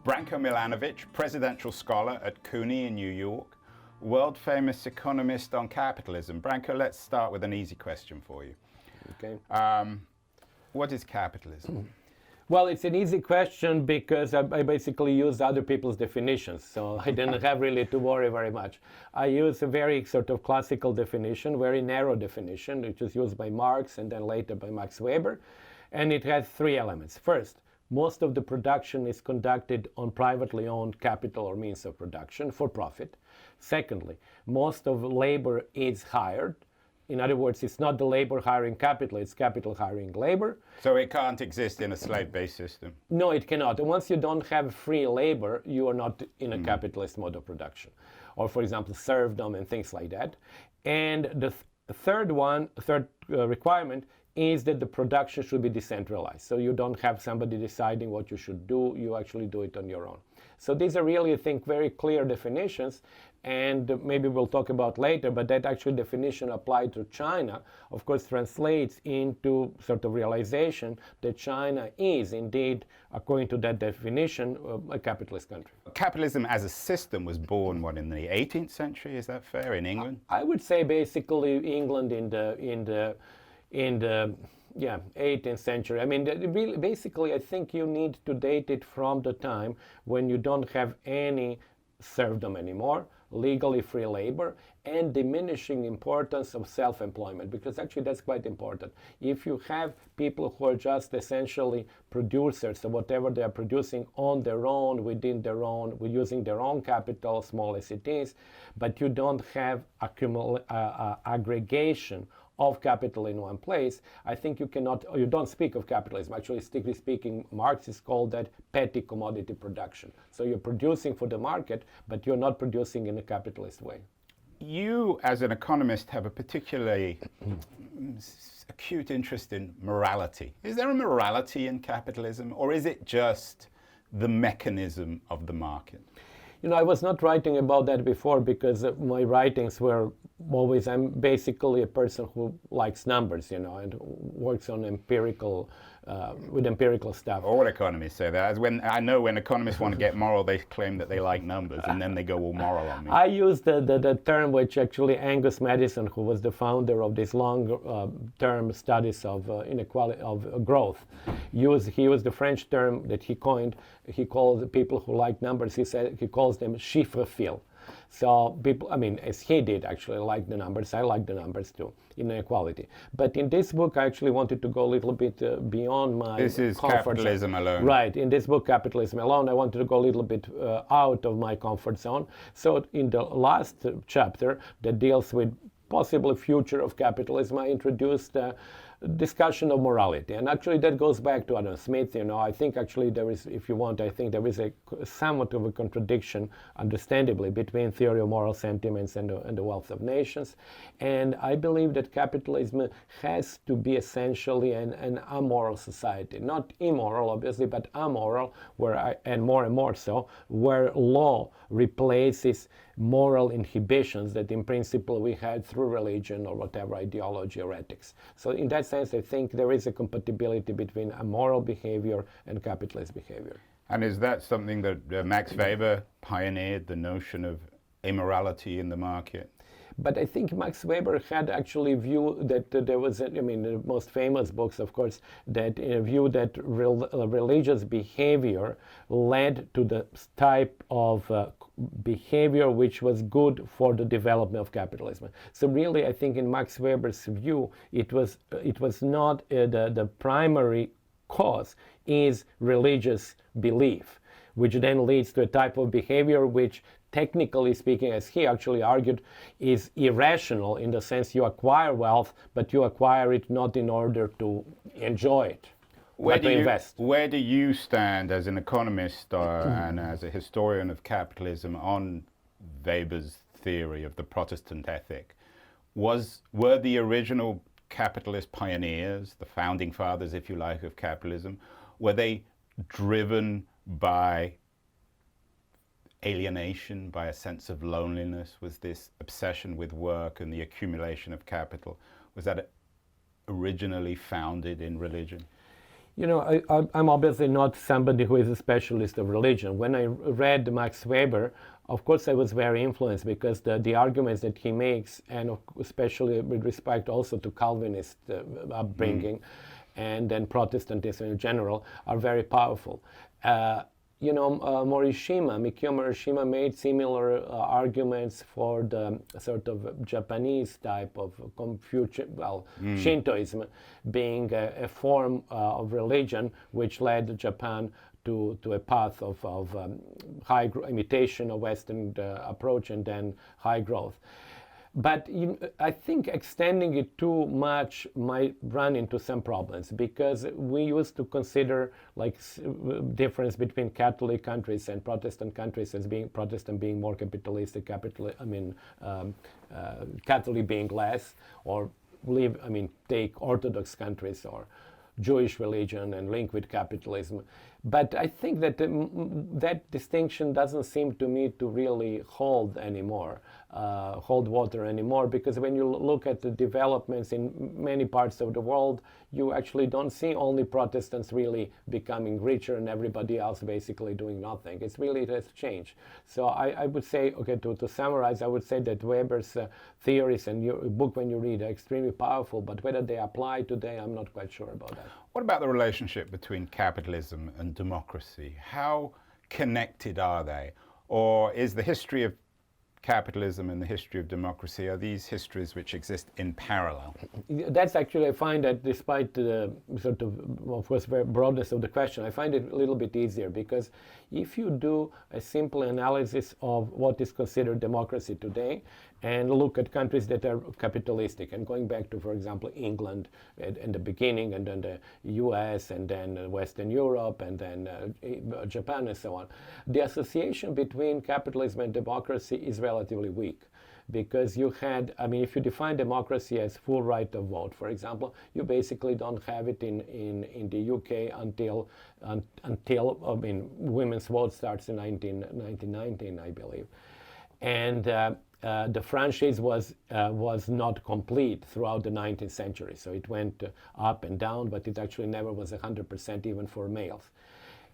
Branko Milanovic, presidential scholar at CUNY in New York, world-famous economist on capitalism. Branko, let's start with an easy question for you. Okay. What is capitalism? Well, it's an easy question because I basically used other people's definitions, so I didn't have really to worry very much. I used a very sort of classical definition, very narrow definition, which was used by Marx and then later by Max Weber, and it has three elements. First, most of the production is conducted on privately owned capital or means of production for profit. Secondly, most of labor is hired. In other words, it's not the labor hiring capital, it's capital hiring labor. So it can't exist in a slave-based system? No, it cannot. And once you don't have free labor, you are not in a capitalist mode of production. Or, for example, serfdom and things like that. And the third requirement is that the production should be decentralized. So you don't have somebody deciding what you should do, you actually do it on your own. So these are really, I think, very clear definitions, and maybe we'll talk about later, but that actual definition applied to China, of course, translates into sort of realization that China is indeed, according to that definition, a capitalist country. Capitalism as a system was born, in the 18th century, is that fair, in England? I would say basically England in the 18th century. I mean, really, basically, I think you need to date it from the time when you don't have any serfdom anymore, legally free labor, and diminishing importance of self-employment, because actually that's quite important. If you have people who are just essentially producers of whatever they are producing on their own, within their own, using their own capital, small as it is, but you don't have aggregation of capital in one place, I think you cannot, or you don't speak of capitalism. Actually, strictly speaking, Marxists call that petty commodity production. So you're producing for the market, but you're not producing in a capitalist way. You, as an economist, have a particularly acute interest in morality. Is there a morality in capitalism, or is it just the mechanism of the market? You know, I was not writing about that before because my writings were always, I'm basically a person who likes numbers, you know, and works on empirical, with empirical stuff. All economists say that. I know when economists want to get moral, they claim that they like numbers, and then they go all moral on me. I use the term which actually Angus Madison, who was the founder of these long-term studies of inequality, of growth, he used the French term that he coined. He called the people who like numbers, he calls them chiffres-fil. So people, I mean, as he did actually like the numbers, I like the numbers too, inequality. But in this book, I actually wanted to go a little bit beyond my This is Capitalism Alone. Right, in this book, Capitalism Alone, I wanted to go a little bit out of my comfort zone. So in the last chapter that deals with possible future of capitalism, I introduced discussion of morality, and actually that goes back to Adam Smith. You know, I think actually there is, if you want, I think there is a somewhat of a contradiction, understandably, between theory of moral sentiments and the wealth of nations, and I believe that capitalism has to be essentially an amoral society, not immoral obviously, but amoral, and more so, where law replaces moral inhibitions that in principle we had through religion or whatever ideology or ethics. So in that sense, I think there is a compatibility between immoral behavior and capitalist behavior. And is that something that Max Weber pioneered, the notion of immorality in the market? But I think Max Weber had actually a view that there was, the most famous books, of course, that in a view that religious behavior led to the type of behavior which was good for the development of capitalism. So really, I think in Max Weber's view, it was not the primary cause is religious belief, which then leads to a type of behavior which, technically speaking, as he actually argued, is irrational in the sense you acquire wealth, but you acquire it not in order to enjoy it, but to invest. Where do you stand as an economist and as a historian of capitalism on Weber's theory of the Protestant ethic? Were the original capitalist pioneers, the founding fathers, if you like, of capitalism, were they driven by alienation, by a sense of loneliness? Was this obsession with work and the accumulation of capital, was that originally founded in religion? I'm obviously not somebody who is a specialist of religion. When I read Max Weber, of course I was very influenced because the arguments that he makes, and especially with respect also to Calvinist upbringing, and then Protestantism in general, are very powerful. Mikio Morishima made similar arguments for the sort of Japanese type of Shintoism being a form of religion which led Japan to a path of high imitation of Western approach and then high growth. But I think extending it too much might run into some problems, because we used to consider difference between Catholic countries and Protestant countries as being Protestant being more capitalistic, Catholic being less, or take Orthodox countries or Jewish religion and link with capitalism. But I think that that distinction doesn't seem to me to really hold water anymore, because when you look at the developments in many parts of the world, you actually don't see only Protestants really becoming richer and everybody else basically doing nothing. It has changed. So I would say, to summarize, I would say that Weber's theories and your book, when you read, are extremely powerful, but whether they apply today, I'm not quite sure about that. What about the relationship between capitalism and democracy? How connected are they? Or is the history of capitalism and the history of democracy, are these histories which exist in parallel? That's actually, I find that despite the of course, very broadness of the question, I find it a little bit easier, because if you do a simple analysis of what is considered democracy today and look at countries that are capitalistic, and going back to, for example, England in the beginning, and then the US, and then Western Europe, and then Japan, and so on, the association between capitalism and democracy is relatively weak. Because you had, if you define democracy as full right of vote, for example, you basically don't have it in the UK until women's vote starts in 1919, I believe. And the franchise was not complete throughout the 19th century. So it went up and down, but it actually never was 100% even for males.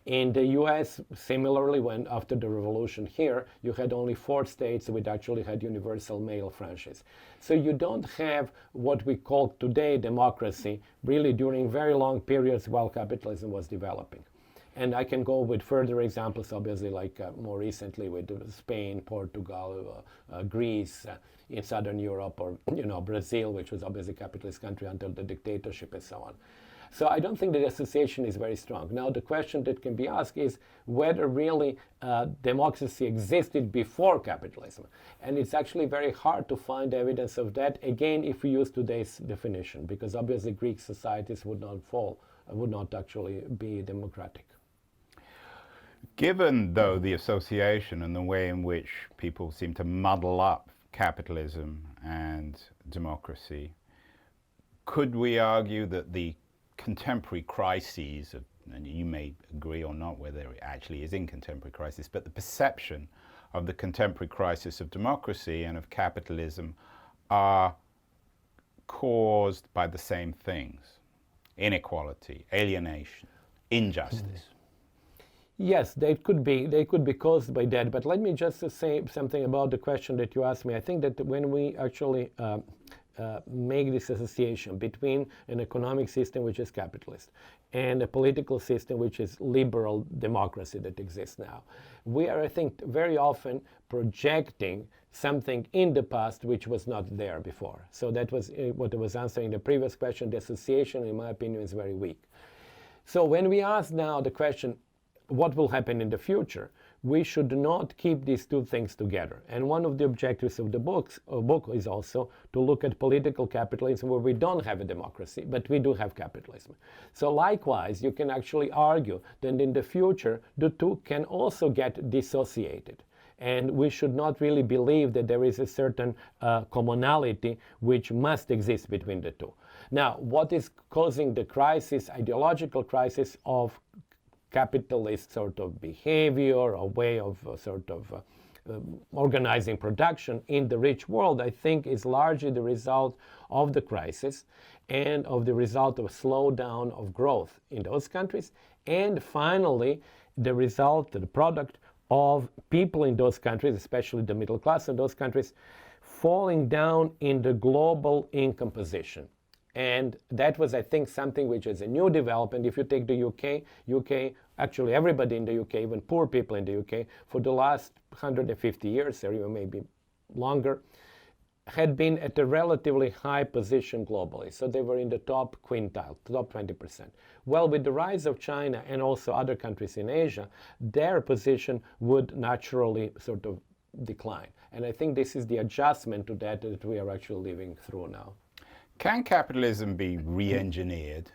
In the US, similarly, when after the revolution here, you had only 4 states which actually had universal male franchise. So you don't have what we call today democracy really during very long periods while capitalism was developing. And I can go with further examples, obviously, like more recently with Spain, Portugal, Greece, in Southern Europe, or Brazil, which was obviously a capitalist country until the dictatorship and so on. So I don't think the association is very strong. Now, the question that can be asked is whether really democracy existed before capitalism. And it's actually very hard to find evidence of that, again, if we use today's definition, because obviously Greek societies would not actually be democratic. Given, though, the association and the way in which people seem to muddle up capitalism and democracy, could we argue that the contemporary crises, and you may agree or not whether it actually is in contemporary crisis, but the perception of the contemporary crisis of democracy and of capitalism are caused by the same things: inequality, alienation, injustice? Yes, they could be caused by that. But let me just say something about the question that you asked me. I think that when we actually make this association between an economic system which is capitalist and a political system which is liberal democracy that exists now, we are, I think, very often projecting something in the past which was not there before. So that was what I was answering the previous question. The association, in my opinion, is very weak. So when we ask now the question, what will happen in the future, we should not keep these two things together. And one of the objectives of the book is also to look at political capitalism where we don't have a democracy, but we do have capitalism. So likewise, you can actually argue that in the future, the two can also get dissociated. And we should not really believe that there is a certain commonality which must exist between the two. Now, what is causing the crisis, ideological crisis of capitalist sort of behavior or way of organizing production in the rich world, I think is largely the result of the crisis and of the result of a slowdown of growth in those countries, and finally the result, the product of people in those countries, especially the middle class in those countries, falling down in the global income position. And that was, I think, something which is a new development. If you take the UK, actually everybody in the UK, even poor people in the UK, for the last 150 years, or even maybe longer, had been at a relatively high position globally. So they were in the top quintile, top 20%. Well, with the rise of China and also other countries in Asia, their position would naturally sort of decline. And I think this is the adjustment to that we are actually living through now. Can capitalism be re-engineered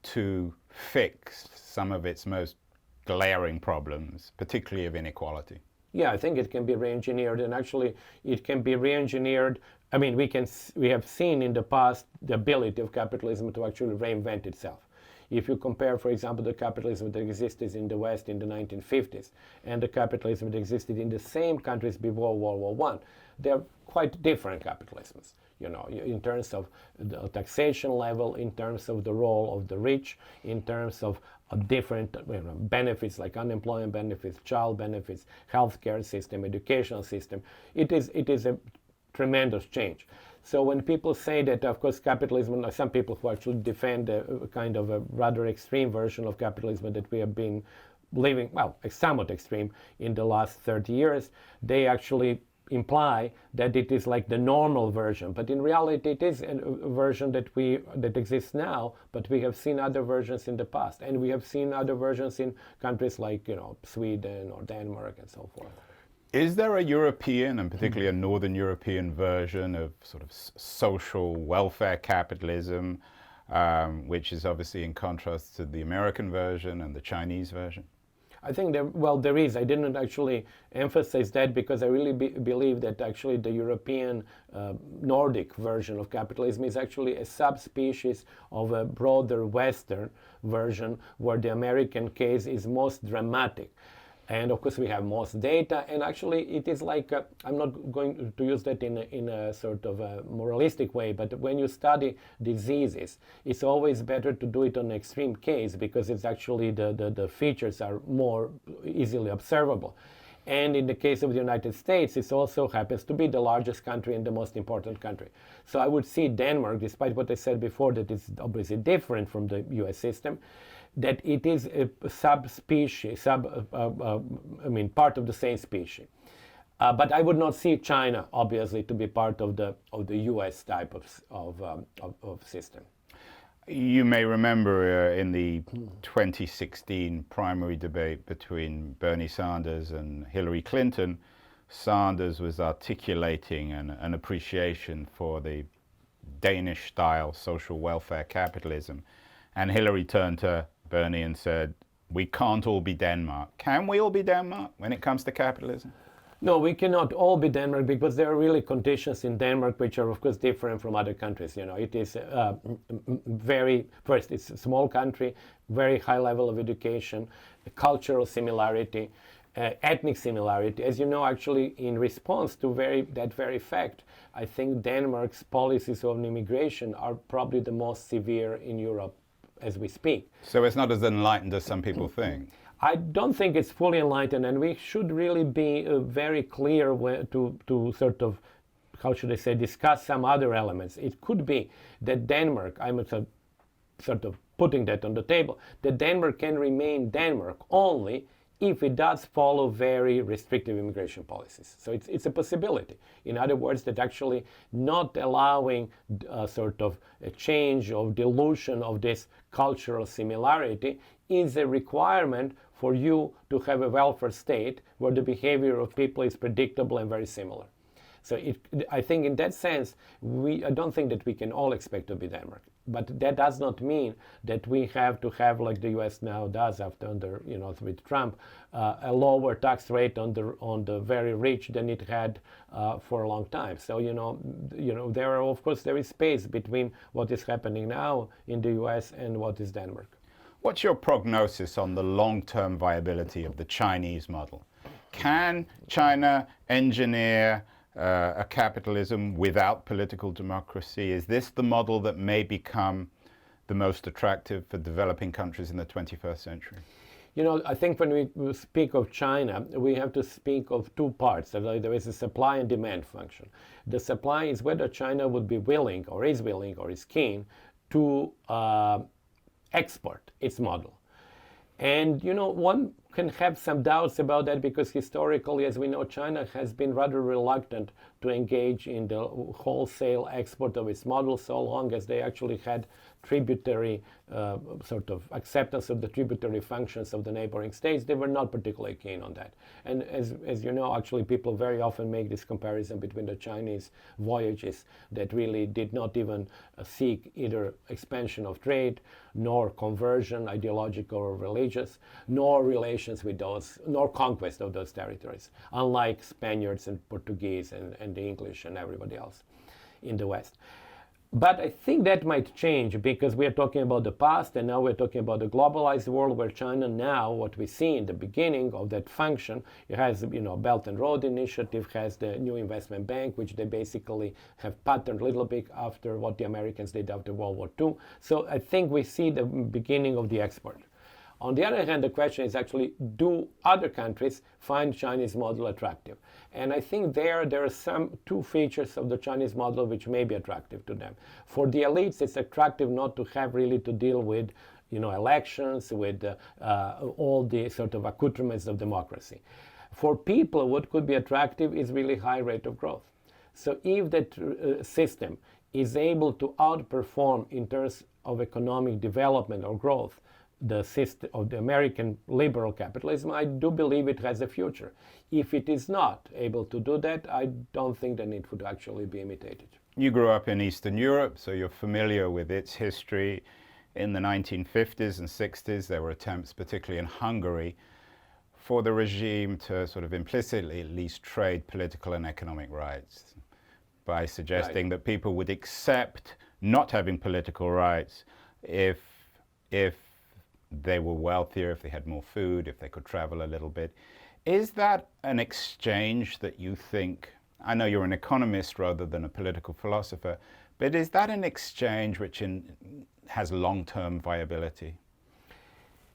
to fix some of its most glaring problems, particularly of inequality? Yeah, I think it can be re-engineered, and actually it can be re-engineered. I mean, we have seen in the past the ability of capitalism to actually reinvent itself. If you compare, for example, the capitalism that existed in the West in the 1950s and the capitalism that existed in the same countries before World War I, they're quite different capitalisms. You know, in terms of the taxation level, in terms of the role of the rich, in terms of different benefits like unemployment benefits, child benefits, healthcare system, educational system. It is a tremendous change. So when people say that, of course, capitalism, some people who actually defend a kind of a rather extreme version of capitalism that we have been living, well, somewhat extreme in the last 30 years, they actually imply that it is like the normal version, but in reality it is a version that exists now, but we have seen other versions in the past, and we have seen other versions in countries like, you know, Sweden or Denmark and so forth. Is there a European, and particularly a Northern European version of sort of social welfare capitalism, which is obviously in contrast to the American version and the Chinese version? I think there is. I didn't actually emphasize that because I really believe that actually the European Nordic version of capitalism is actually a subspecies of a broader Western version, where the American case is most dramatic. And of course we have most data, and actually it is like, I'm not going to use that in a sort of a moralistic way, but when you study diseases, it's always better to do it on an extreme case, because it's actually the features are more easily observable. And in the case of the United States, it also happens to be the largest country and the most important country. So I would see Denmark, despite what I said before, that it's obviously different from the US system, that it is a subspecies, part of the same species. But I would not see China, obviously, to be part of the US type of system. You may remember in the 2016 primary debate between Bernie Sanders and Hillary Clinton, Sanders was articulating an appreciation for the Danish-style social welfare capitalism. And Hillary turned to Bernie and said, "We can't all be Denmark." Can we all be Denmark when it comes to capitalism? No, we cannot all be Denmark, because there are really conditions in Denmark which are, of course, different from other countries. You know, it is first, it's a small country, very high level of education, cultural similarity, ethnic similarity. As you know, actually, in response to that very fact, I think Denmark's policies on immigration are probably the most severe in Europe as we speak. So it's not as enlightened as some people think. I don't think it's fully enlightened, and we should really be very clear to sort of, how should I say, discuss some other elements. It could be that Denmark, I'm sort of putting that on the table, that Denmark can remain Denmark only if it does follow very restrictive immigration policies. So it's a possibility. In other words, that actually not allowing sort of a change or dilution of this cultural similarity is a requirement for you to have a welfare state where the behavior of people is predictable and very similar. So I think in that sense, I don't think that we can all expect to be Denmark. But that does not mean that we have to have, like the US now does under, you know, with Trump, a lower tax rate on the very rich than it had for a long time. So, you know, there is space between what is happening now in the US and what is Denmark. What's your prognosis on the long-term viability of the Chinese model? Can China engineer a capitalism without political democracy? Is this the model that may become the most attractive for developing countries in the 21st century? You know, I think when we speak of China, we have to speak of two parts. There is a supply and demand function. The supply is whether China would be willing or is keen to export its model. And, you know, one can have some doubts about that because historically, as we know, China has been rather reluctant to engage in the wholesale export of its model so long as they actually had tributary sort of acceptance of the tributary functions of the neighboring states. They were not particularly keen on that. And as you know, actually people very often make this comparison between the Chinese voyages that really did not even seek either expansion of trade, nor conversion, ideological or religious, nor relations with those, nor conquest of those territories, unlike Spaniards and Portuguese and the English and everybody else in the West. But I think that might change because we are talking about the past and now we're talking about the globalized world where China now, what we see in the beginning of that function, it has, you know, Belt and Road Initiative, has the new investment bank, which they basically have patterned a little bit after what the Americans did after World War II. So I think we see the beginning of the export. On the other hand, the question is actually, do other countries find Chinese model attractive? And I think there are two features of the Chinese model which may be attractive to them. For the elites, it's attractive not to have really to deal with, you know, elections, with all the sort of accoutrements of democracy. For people, what could be attractive is really high rate of growth. So if that system is able to outperform in terms of economic development or growth the system of the American liberal capitalism, I do believe it has a future. If it is not able to do that, I don't think then it would actually be imitated. You grew up in Eastern Europe, so you're familiar with its history. In the 1950s and 60s, there were attempts, particularly in Hungary, for the regime to sort of implicitly at least trade political and economic rights by suggesting that people would accept not having political rights if they were wealthier, if they had more food, if they could travel a little bit. Is that an exchange that you think, I know you're an economist rather than a political philosopher, but is that an exchange which has long-term viability?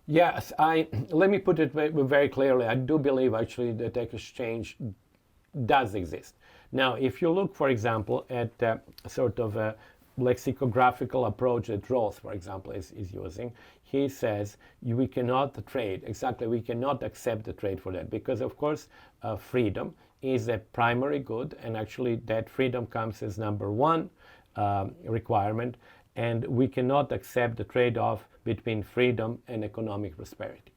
Yes, let me put it very clearly. I do believe actually that exchange does exist. Now, if you look, for example, at sort of a lexicographical approach that Rawls, for example, is using, he says we cannot trade, exactly, we cannot accept the trade for that because, of course, freedom is a primary good, and actually that freedom comes as number one requirement, and we cannot accept the trade-off between freedom and economic prosperity.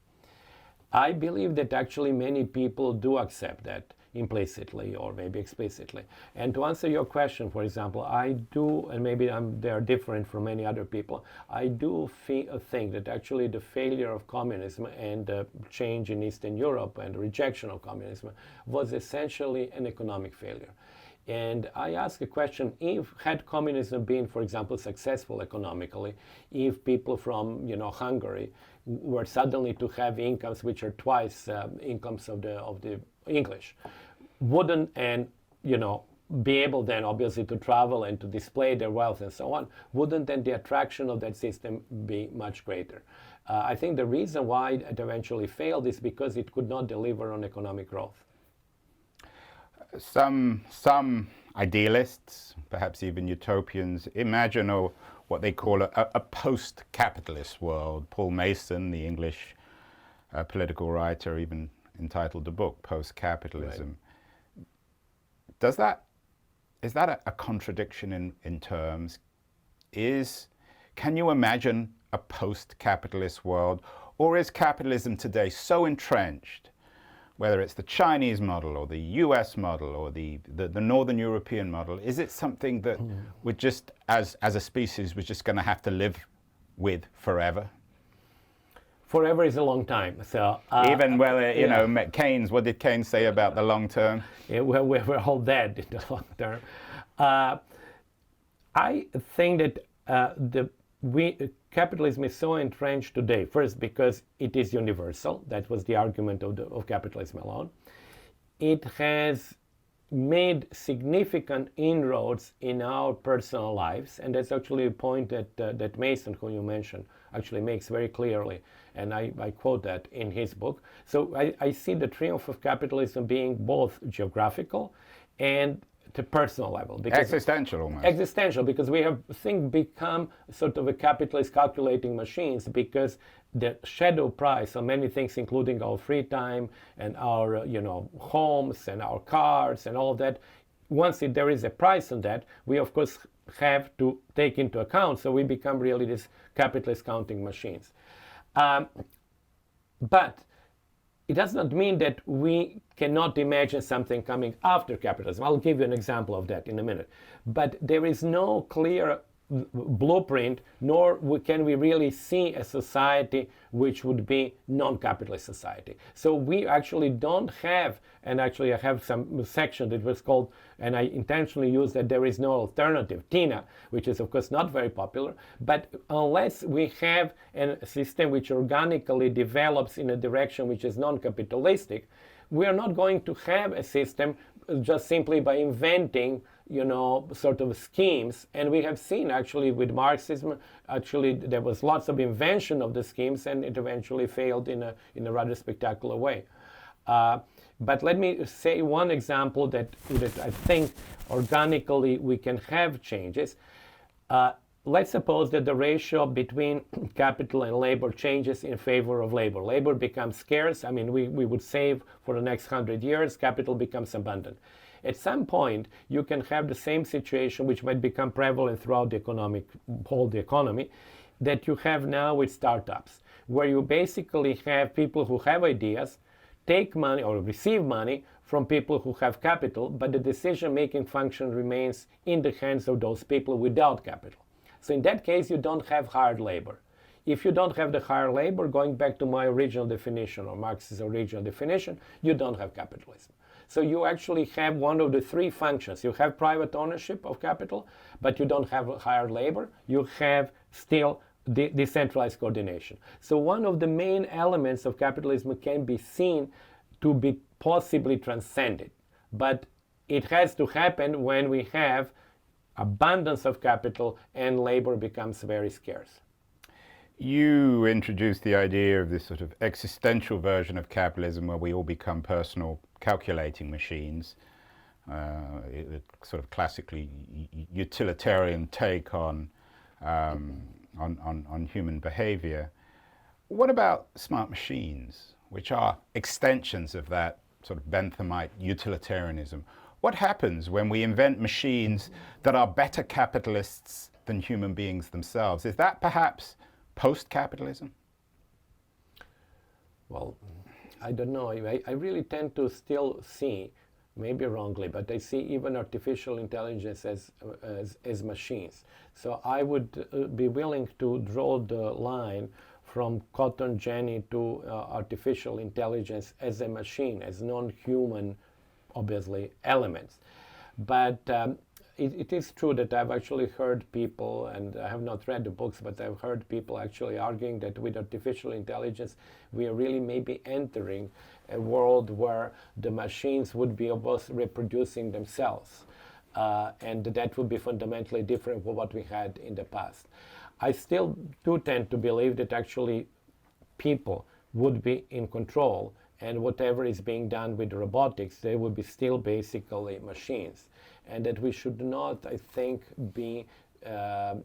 I believe that actually many people do accept that implicitly or maybe explicitly. And to answer your question, for example, I do, and maybe they are different from many other people, I do think that actually the failure of communism and the change in Eastern Europe and the rejection of communism was essentially an economic failure. And I ask a question, had communism been, for example, successful economically, if people from, you know, Hungary were suddenly to have incomes which are twice incomes of the English, wouldn't, and, you know, be able then obviously to travel and to display their wealth and so on, wouldn't then the attraction of that system be much greater? I think the reason why it eventually failed is because it could not deliver on economic growth. Some idealists, perhaps even utopians, imagine what they call a post-capitalist world. Paul Mason, the English political writer, even entitled the book Post-Capitalism. Right. Is that a contradiction in terms? Can you imagine a post-capitalist world, or is capitalism today so entrenched, whether it's the Chinese model or the US model or the Northern European model, is it something that we're just, as a species, we're just going to have to live with forever? Forever is a long time. So even you know, Keynes. What did Keynes say about the long term? Yeah, well, we're all dead in the long term. I think that capitalism is so entrenched today. First, because it is universal. That was the argument of capitalism alone. it has made significant inroads in our personal lives, and that's actually a point that Mason, who you mentioned, actually makes very clearly, and I quote that in his book. So I see the triumph of capitalism being both geographical and the personal level. Because Existential almost. Existential, because we have become sort of a capitalist calculating machines, because the shadow price on many things, including our free time and our homes and our cars and all that, once there is a price on that, we of course have to take into account. So we become really these capitalist counting machines. But it does not mean that we cannot imagine something coming after capitalism. I'll give you an example of that in a minute. But there is no clear blueprint, nor can we really see a society which would be non-capitalist society. So we actually don't have, and actually I have some section that was called, and I intentionally used that there is no alternative, TINA, which is of course not very popular, but unless we have a system which organically develops in a direction which is non-capitalistic, we are not going to have a system just simply by inventing sort of schemes. And we have seen actually with Marxism, actually there was lots of invention of the schemes, and it eventually failed in a rather spectacular way. But let me say one example that I think organically we can have changes. Let's suppose that the ratio between capital and labor changes in favor of labor. Labor becomes scarce. I mean, we would save for the next 100 years. Capital becomes abundant. At some point, you can have the same situation which might become prevalent throughout the whole economy, that you have now with startups, where you basically have people who have ideas, take money or receive money from people who have capital, but the decision-making function remains in the hands of those people without capital. So in that case, you don't have hired labor. If you don't have the hired labor, going back to my original definition, or Marx's original definition, you don't have capitalism. So you actually have one of the three functions. You have private ownership of capital, but you don't have hired labor. You have still decentralized coordination. So one of the main elements of capitalism can be seen to be possibly transcended, but it has to happen when we have abundance of capital and labor becomes very scarce. You introduced the idea of this sort of existential version of capitalism where we all become personal calculating machines, sort of classically utilitarian take on human behavior. What about smart machines, which are extensions of that sort of Benthamite utilitarianism? What happens when we invent machines that are better capitalists than human beings themselves? Is that perhaps post-capitalism? Well, I don't know. I really tend to still see, maybe wrongly, but I see even artificial intelligence as machines. So I would be willing to draw the line from Cotton Jenny to artificial intelligence as a machine, as non-human, obviously, elements. But it is true that I've actually heard people, and I have not read the books, but I've heard people actually arguing that with artificial intelligence, we are really maybe entering a world where the machines would be almost reproducing themselves. And that would be fundamentally different from what we had in the past. I still do tend to believe that actually people would be in control, and whatever is being done with robotics, they would be still basically machines. And that we should not, I think, be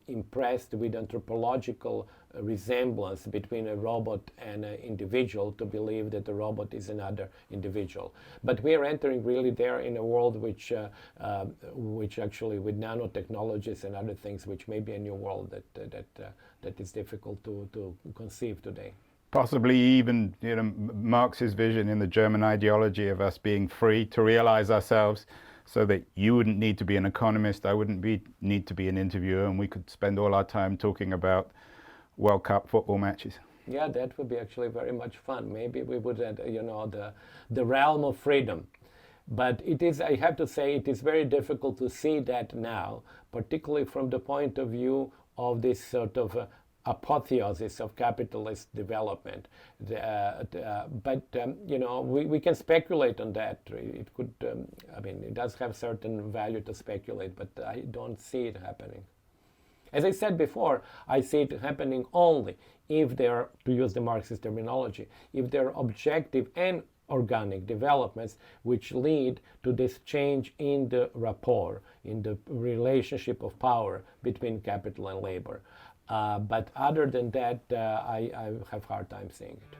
impressed with anthropological resemblance between a robot and an individual to believe that the robot is another individual. But we are entering really there in a world which actually with nanotechnologies and other things, which may be a new world that is difficult to conceive today. Possibly even Marx's vision in the German ideology of us being free to realize ourselves, so that you wouldn't need to be an economist, I wouldn't need to be an interviewer, and we could spend all our time talking about World Cup football matches. Yeah, that would be actually very much fun. Maybe we would have, the realm of freedom. But it is, I have to say, it is very difficult to see that now, particularly from the point of view of this sort of apotheosis of capitalist development. We can speculate on that. It could, it does have certain value to speculate, but I don't see it happening. As I said before, I see it happening only if there, to use the Marxist terminology, if there are objective and organic developments which lead to this change in the rapport, in the relationship of power between capital and labor. But other than that, I have a hard time seeing it.